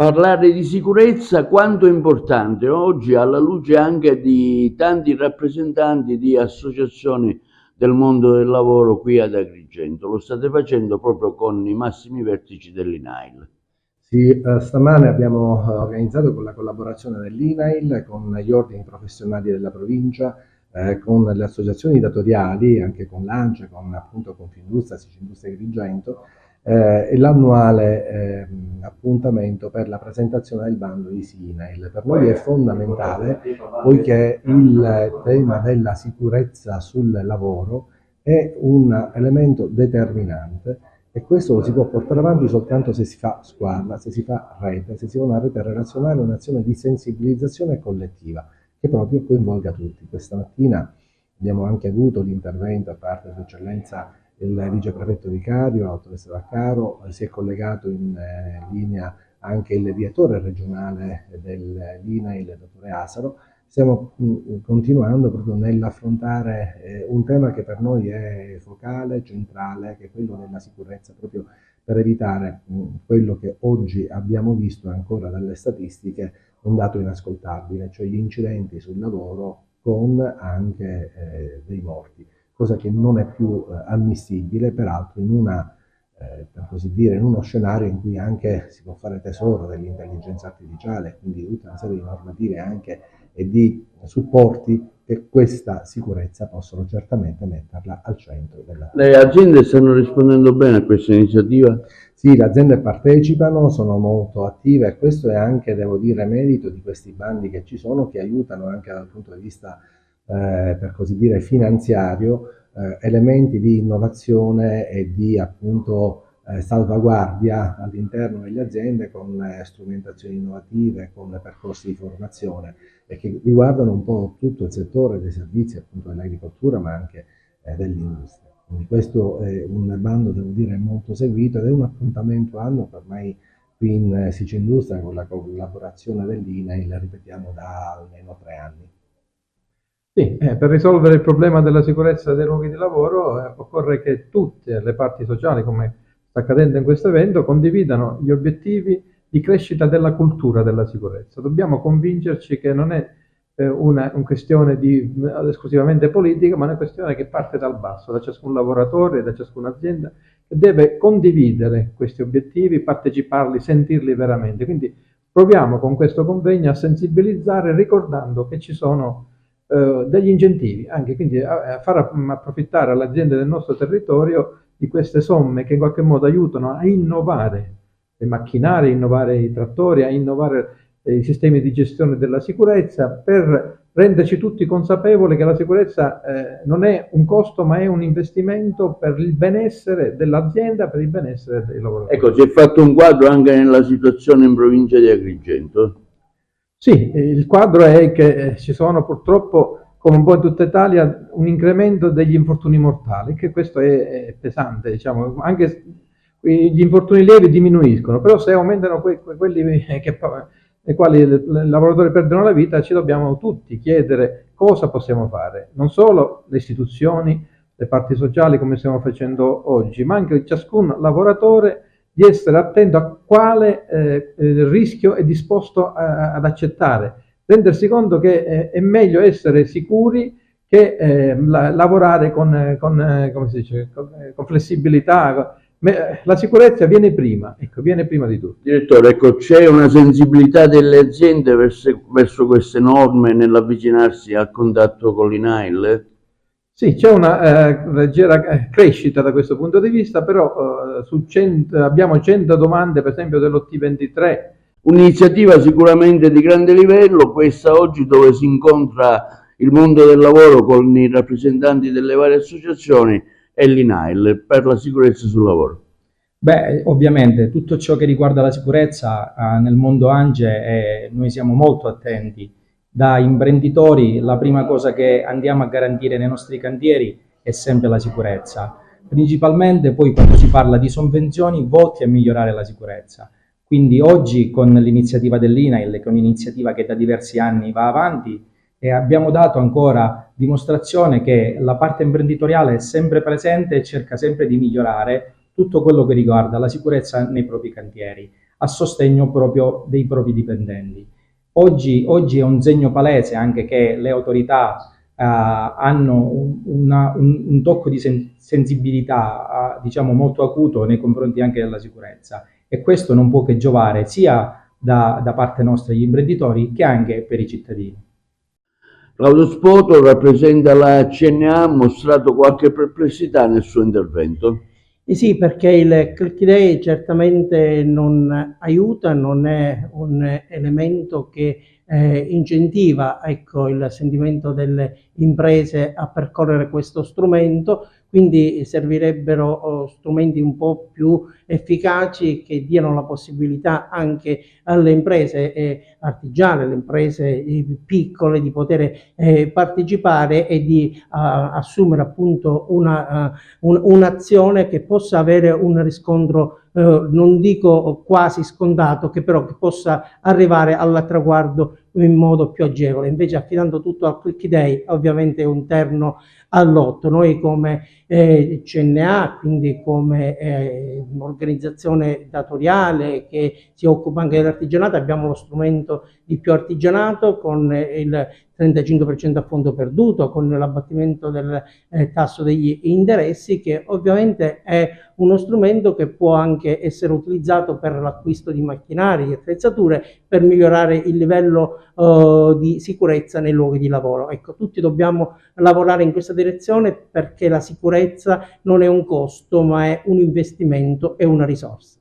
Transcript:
Parlare di sicurezza quanto è importante oggi, alla luce anche di tanti rappresentanti di associazioni del mondo del lavoro qui ad Agrigento. Lo state facendo proprio con i massimi vertici dell'INAIL. Sì, stamane abbiamo organizzato con la collaborazione dell'INAIL, con gli ordini professionali della provincia, con le associazioni datoriali, anche con l'ANCE, con appunto Confindustria, Sicindustria Agrigento, l'annuale appuntamento per la presentazione del bando di SINAIL. Per noi è fondamentale, poiché il tema della sicurezza sul lavoro è un elemento determinante e questo lo si può portare avanti soltanto se si fa squadra, se si fa rete, se si fa una rete relazionale, un'azione di sensibilizzazione collettiva che proprio coinvolga tutti. Questa mattina abbiamo anche avuto l'intervento da parte di Sua Eccellenza il viceprefetto vicario, la dottoressa Vaccaro, si è collegato in linea anche il direttore regionale dell'INAIL, il dottore Asaro. Stiamo continuando proprio nell'affrontare un tema che per noi è focale, centrale, che è quello della sicurezza, proprio per evitare quello che oggi abbiamo visto ancora dalle statistiche, un dato inascoltabile, cioè gli incidenti sul lavoro con anche dei morti, cosa che non è più ammissibile, peraltro in una per così dire, in uno scenario in cui anche si può fare tesoro dell'intelligenza artificiale, quindi tutta una serie di normative anche e di supporti che questa sicurezza possono certamente metterla al centro della... Le aziende stanno rispondendo bene a questa iniziativa? Sì, le aziende partecipano, sono molto attive e questo è anche, devo dire, merito di questi bandi che ci sono, che aiutano anche dal punto di vista, per così dire, finanziario, elementi di innovazione e di appunto salvaguardia all'interno delle aziende con strumentazioni innovative, con percorsi di formazione e che riguardano un po' tutto il settore dei servizi appunto dell'agricoltura ma anche dell'industria. Quindi questo è un bando, devo dire, molto seguito ed è un appuntamento annuo ormai qui in Sicindustria con la collaborazione dell'INAIL, ripetiamo da almeno 3 anni. Sì, per risolvere il problema della sicurezza dei luoghi di lavoro occorre che tutte le parti sociali, come sta accadendo in questo evento, condividano gli obiettivi di crescita della cultura della sicurezza. Dobbiamo convincerci che non è una questione esclusivamente politica, ma è una questione che parte dal basso, da ciascun lavoratore, da ciascuna azienda, che deve condividere questi obiettivi, parteciparli, sentirli veramente. Quindi proviamo con questo convegno a sensibilizzare ricordando che ci sono degli incentivi, anche quindi a far approfittare alle aziende del nostro territorio di queste somme che in qualche modo aiutano a innovare i macchinari, a innovare i trattori, a innovare i sistemi di gestione della sicurezza per renderci tutti consapevoli che la sicurezza non è un costo ma è un investimento per il benessere dell'azienda, per il benessere dei lavoratori. Ecco, si è fatto un quadro anche nella situazione in provincia di Agrigento. Sì, il quadro è che ci sono purtroppo, come un po' in tutta Italia, un incremento degli infortuni mortali, che questo è pesante, diciamo, anche gli infortuni lievi diminuiscono, però se aumentano quelli nei quali i lavoratori perdono la vita, ci dobbiamo tutti chiedere cosa possiamo fare, non solo le istituzioni, le parti sociali come stiamo facendo oggi, ma anche ciascun lavoratore di essere attento a quale rischio è disposto ad accettare, rendersi conto che è meglio essere sicuri che lavorare come si dice, con flessibilità. La sicurezza viene prima, ecco, viene prima di tutto. Direttore, ecco, c'è una sensibilità delle aziende verso queste norme nell'avvicinarsi al contatto con l'INAIL? Sì, c'è una leggera crescita da questo punto di vista, però abbiamo 100 domande, per esempio dell'Ot23. Un'iniziativa sicuramente di grande livello, questa oggi dove si incontra il mondo del lavoro con i rappresentanti delle varie associazioni e l'INAIL per la sicurezza sul lavoro. Beh, ovviamente tutto ciò che riguarda la sicurezza nel mondo ANGE noi siamo molto attenti. Da imprenditori la prima cosa che andiamo a garantire nei nostri cantieri è sempre la sicurezza, principalmente poi quando si parla di sovvenzioni volte a migliorare la sicurezza. Quindi oggi con l'iniziativa dell'INAIL, che è un'iniziativa che da diversi anni va avanti, e abbiamo dato ancora dimostrazione che la parte imprenditoriale è sempre presente e cerca sempre di migliorare tutto quello che riguarda la sicurezza nei propri cantieri. a sostegno proprio dei propri dipendenti. Oggi è un segno palese anche che le autorità hanno un tocco di sensibilità diciamo molto acuto nei confronti anche della sicurezza, e questo non può che giovare sia da parte nostra degli imprenditori che anche per i cittadini. Claudio Spoto rappresenta la CNA, ha mostrato qualche perplessità nel suo intervento. Sì, perché il Click Day certamente non aiuta, non è un elemento che incentiva, ecco, il sentimento delle imprese a percorrere questo strumento, quindi servirebbero strumenti un po' più efficaci che diano la possibilità anche alle imprese artigiane, alle imprese piccole di poter partecipare e di assumere appunto un'azione che possa avere un riscontro non dico quasi scontato, che però che possa arrivare al traguardo in modo più agevole. Invece affidando tutto al Click Day ovviamente è un terno al lotto. Noi come CNA, quindi come organizzazione datoriale che si occupa anche dell'artigianato, abbiamo lo strumento di Più Artigianato con il 35% a fondo perduto, con l'abbattimento del tasso degli interessi, che ovviamente è uno strumento che può anche essere utilizzato per l'acquisto di macchinari, di attrezzature, per migliorare il livello di sicurezza nei luoghi di lavoro. Ecco, tutti dobbiamo lavorare in questa direzione, perché la sicurezza non è un costo, ma è un investimento e una risorsa.